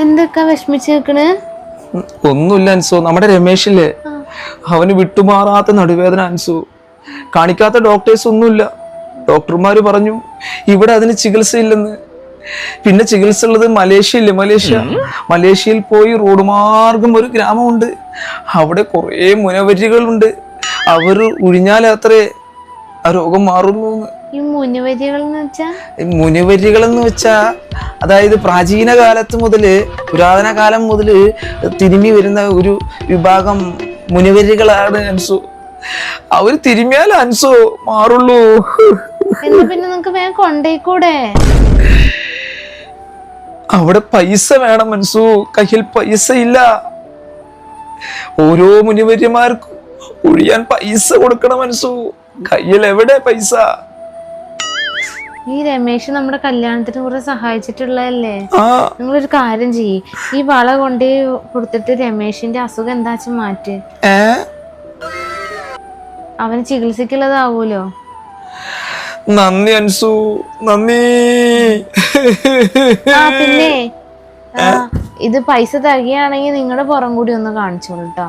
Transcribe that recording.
എന്തൊക്കെ വിഷമിച്ച് നിക്കണ്? ഒന്നുമില്ല അൻസു, നമ്മുടെ രമേശില്ലേ, അവന് വിട്ടുമാറാത്ത നടുവേദന അൻസു. കാണിക്കാത്ത ഡോക്ടേഴ്സ് ഒന്നുമില്ല. ഡോക്ടർമാര് പറഞ്ഞു ഇവിടെ അതിന് ചികിത്സ ഇല്ലെന്ന്. പിന്നെ ചികിത്സ ഉള്ളത് മലേഷ്യ, മലേഷ്യയിൽ പോയി റോഡ് മാർഗം ഒരു ഗ്രാമമുണ്ട്. അവിടെ കുറെ മുനവരികളുണ്ട്. അവർ ഉഴിഞ്ഞാലത്രേ ആ രോഗം മാറുന്നു. ഈ മുനിവരികൾ എന്ന് വെച്ചാ അതായത് പ്രാചീന കാലത്ത് മുതല്, പുരാതന കാലം മുതല് തിരുമ്മി വരുന്ന ഒരു വിഭാഗം മുനിവരികളാണ് അൻസു. അവര് തിരുമ്മിയാൽ അൻസു മാറുള്ളൂ. പിന്നെ നിങ്ങക്ക് വേഗം കൊണ്ടേക്കൂടെ? അവിടെ പൈസ വേണം അൻസു, കയ്യിൽ പൈസ ഇല്ല. ഓരോ മുനിവര്യന്മാർക്കും ഒഴിയാൻ പൈസ കൊടുക്കണം അൻസു. കയ്യിൽ എവിടെ പൈസ? ഈ രമേശ് നമ്മുടെ കല്യാണത്തിന് കുറെ സഹായിച്ചിട്ടുള്ളതല്ലേ. നിങ്ങളൊരു കാര്യം ചെയ്യ്, ഈ വള കൊണ്ട് കൊടുത്തിട്ട് രമേശിന്റെ അസുഖം എന്താച്ചാ മാറ്റ്. അവന് ചികിത്സിക്കുള്ളതാവൂലോ. നന്ദി അൻസു, നന്ദി. പിന്നെ ഇത് പൈസ തരികയാണെങ്കിൽ നിങ്ങളുടെ പുറം കൂടി ഒന്ന് കാണിച്ചോളൂ കേട്ടോ.